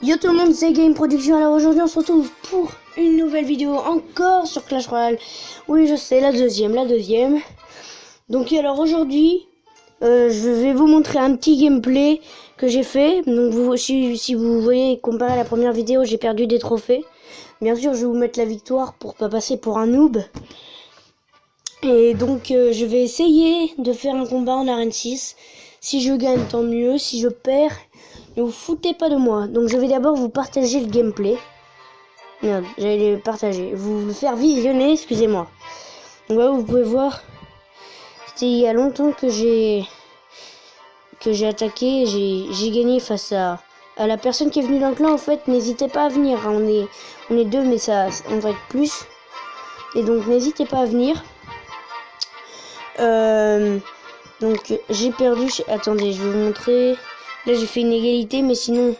Yo tout le monde, c'est Game Production. Alors aujourd'hui on se retrouve pour une nouvelle vidéo encore sur Clash Royale. Oui je sais, la deuxième. Donc alors aujourd'hui je vais vous montrer un petit gameplay que j'ai fait. Donc si vous voyez, comparé à la première vidéo, j'ai perdu des trophées. Bien sûr je vais vous mettre la victoire pour pas passer pour un noob. Et donc je vais essayer de faire un combat en arène 6. Si je gagne tant mieux, si je perds, ne vous foutez pas de moi. Donc je vais d'abord vous partager le gameplay. Merde, j'allais le partager. Vous le faire visionner, excusez-moi. Donc là vous pouvez voir, c'était il y a longtemps que j'ai attaqué, j'ai gagné face à la personne qui est venue dans le clan. En fait, n'hésitez pas à venir, hein. On est deux mais on va être plus. Et donc n'hésitez pas à venir. Donc j'ai perdu. Attendez, je vais vous montrer. Là j'ai fait une égalité, mais sinon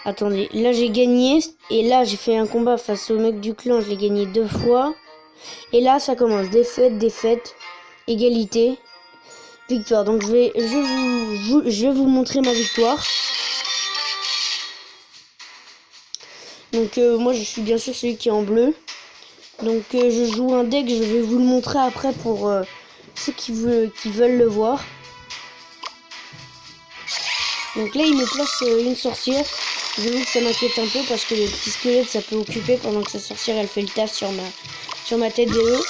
attendez, là j'ai gagné. Et là j'ai fait un combat face au mec du clan, je l'ai gagné 2 fois. Et là ça commence, défaite, égalité, victoire. Donc je vais vous montrer ma victoire. Donc moi je suis bien sûr celui qui est en bleu. Donc je joue un deck, je vais vous le montrer après pour ceux qui veulent le voir. Donc là il me place une sorcière. J'avoue que ça m'inquiète un peu parce que le petit squelette ça peut occuper pendant que sa sorcière elle fait le taf sur ma tête de haut.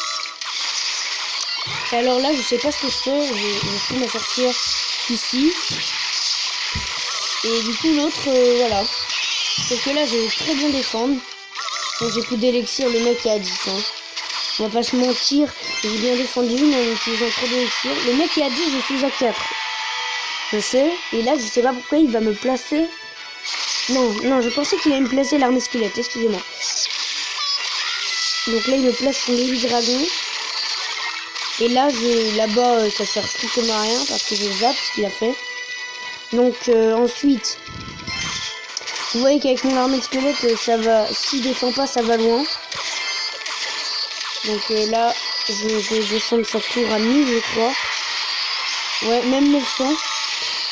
Et alors là je sais pas ce que je fais, je fous ma sorcière ici. Et du coup l'autre voilà. Sauf que là je vais très bien défendre. Donc j'ai plus d'élixir, le mec est à 10 hein. On va pas se mentir, j'ai bien défendu mais en utilisant trop d'élixir. Le mec est à 10, je suis à 4. Je sais, et là je sais pas pourquoi il va me placer. Non, je pensais qu'il allait me placer l'armée squelette, excusez-moi. Donc là il me place son Lily Dragon. Et là là-bas ça sert strictement à rien parce que je zappe ce qu'il a fait. Donc ensuite, vous voyez qu'avec mon armée de squelette ça va, s'il défend pas ça va loin. Donc là je vais descendre sa tour à 1000 je crois. Ouais, même 900.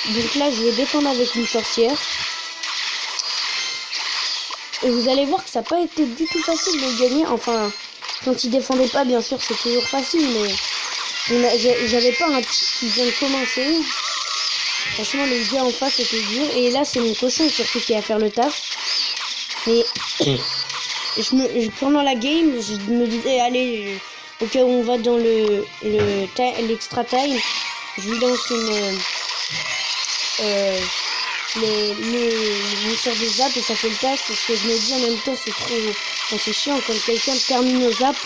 Donc là je vais défendre avec une sorcière. Et vous allez voir que ça n'a pas été du tout facile de gagner. Enfin, quand il défendait pas, bien sûr, c'est toujours facile, mais j'avais pas un type qui vient de commencer. Franchement, les gars en face, c'était dur. Et là, c'est mon cochon surtout qui va faire le taf. Mais pendant la game, je me disais, allez, au cas où on va dans l'extra time, je lui lance une sorte de zap et ça fait le taf. Parce que je me dis en même temps c'est trop, c'est chiant quand quelqu'un termine au zap,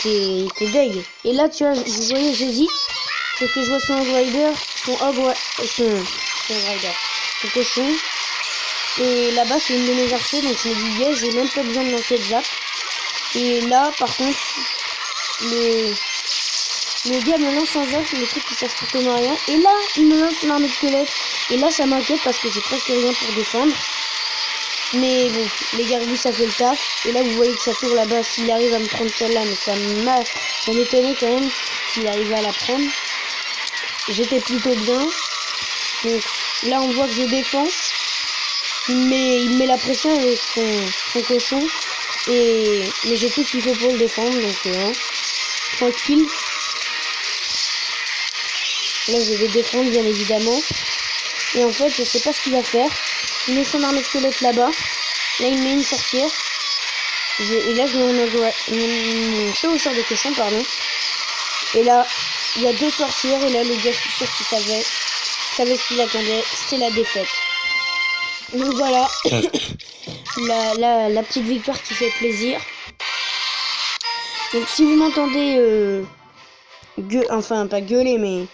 t'es deg. Et là tu vois, vous voyez j'hésite, c'est que je vois son rider, son cochon, et là-bas c'est une de mes archers, donc je me dis yes, j'ai même pas besoin de lancer le zap. Et là par contre le gars me lance un zap, le truc qui sert strictement à rien. Et là, il me lance une armée de squelette. Et là, ça m'inquiète parce que j'ai presque rien pour défendre. Mais bon, les gargouilles, ça fait le taf. Et là, vous voyez que ça tourne là-bas. S'il arrive à me prendre celle-là, mais ça m'étonnait quand même s'il arrivait à la prendre. J'étais plutôt bien. Donc là, on voit que je défends. Mais il met la pression avec son cochon. Mais j'ai tout ce qu'il faut pour le défendre. Donc, tranquille. Là je vais défendre bien évidemment. Et en fait je sais pas ce qu'il va faire. Il met son armée de squelette là-bas. Là il met une sorcière. Et là je mets mon chevaucheur de cochon pardon. Et là il y a 2 sorcières. Et là le gars je suis sûr qu'il savait ce qu'il attendait. C'était la défaite. Donc voilà. la petite victoire qui fait plaisir. Donc si vous m'entendez enfin pas gueuler mais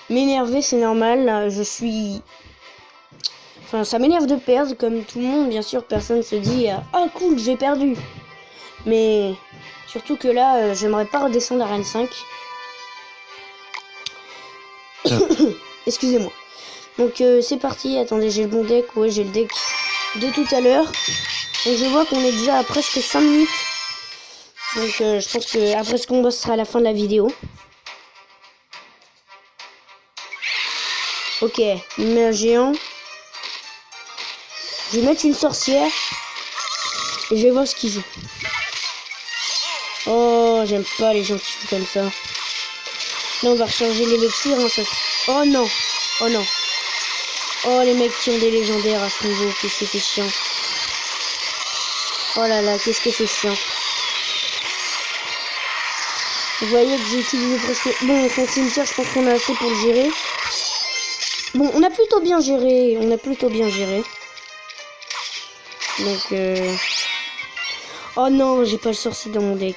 m'énerver, c'est normal. Là, enfin ça m'énerve de perdre comme tout le monde, bien sûr. Personne se dit ah cool j'ai perdu, mais surtout que là j'aimerais pas redescendre à Arène 5. Excusez-moi. Donc c'est parti. Attendez, j'ai le bon deck. Ouais, j'ai le deck de tout à l'heure. Donc je vois qu'on est déjà à presque 5 minutes. Donc je pense que après ce combat ce sera la fin de la vidéo. Ok, il met un géant. Je vais mettre une sorcière. Et je vais voir ce qu'il joue. Oh, j'aime pas les gens qui jouent comme ça. Là, on va recharger l'élixir. Hein, ça... Oh non. Oh non. Oh, les mecs qui ont des légendaires à ce niveau. Qu'est-ce que c'est chiant. Oh là là, qu'est-ce que c'est chiant. Vous voyez que j'ai utilisé presque... Bon, son cimetière, je pense qu'on a assez pour le gérer. Bon, on a plutôt bien géré. Donc, oh non, j'ai pas le sorcier dans mon deck.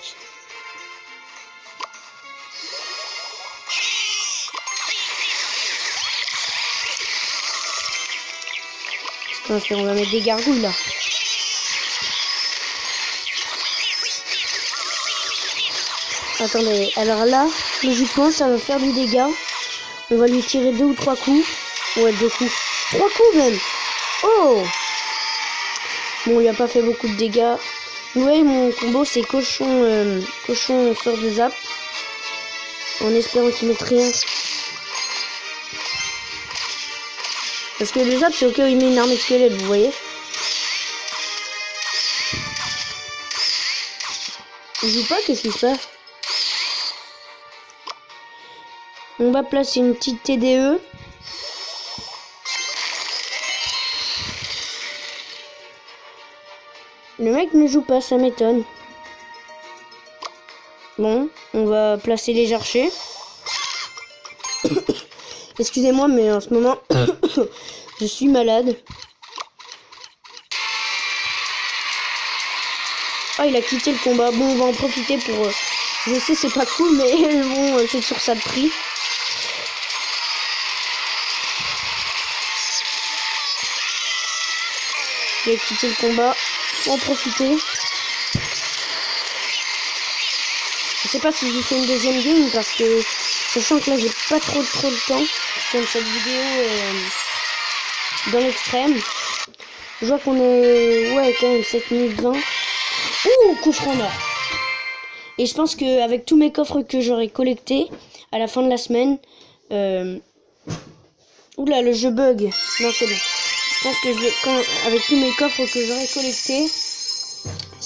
Qu'est-ce qu'on va faire? On va mettre des gargouilles là. Attendez, alors là, logiquement, ça va faire du dégât. On va lui tirer 2 ou 3 coups. Ouais, 2 coups. 3 coups même. Oh! Bon, il a pas fait beaucoup de dégâts. Vous voyez, mon combo, c'est cochon, cochon sort de zap. En espérant qu'il mette rien. Parce que le zap, c'est ok, il met une armée de squelette, vous voyez. Il joue pas, qu'est-ce qui se passe? On va placer une petite TDE. Le mec ne joue pas, ça m'étonne. Bon, on va placer les archers. Excusez-moi, mais en ce moment, je suis malade. Ah, il a quitté le combat. Bon, on va en profiter pour... Je sais, c'est pas cool, mais bon, c'est sur ça de prix. Il a quitté le combat. Faut en profiter. Je sais pas si je fais une deuxième game parce que sachant que là j'ai pas trop de temps comme cette vidéo dans l'extrême. Je vois qu'on est quand même 7 minutes 20. Ouh, coffre en or. Et je pense que avec tous mes coffres que j'aurai collectés à la fin de la semaine, oula, le jeu bug. Non, c'est bon. Je pense que avec tous mes coffres que j'aurai collectés,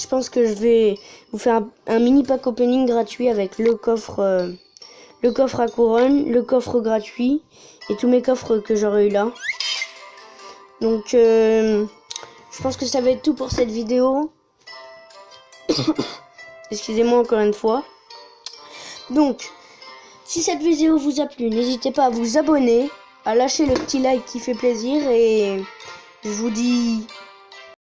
je pense que je vais vous faire un mini pack opening gratuit avec le coffre à couronne, le coffre gratuit et tous mes coffres que j'aurai eu là. Donc je pense que ça va être tout pour cette vidéo. Excusez-moi encore une fois. Donc si cette vidéo vous a plu, n'hésitez pas à vous abonner, à lâcher le petit like qui fait plaisir et je vous dis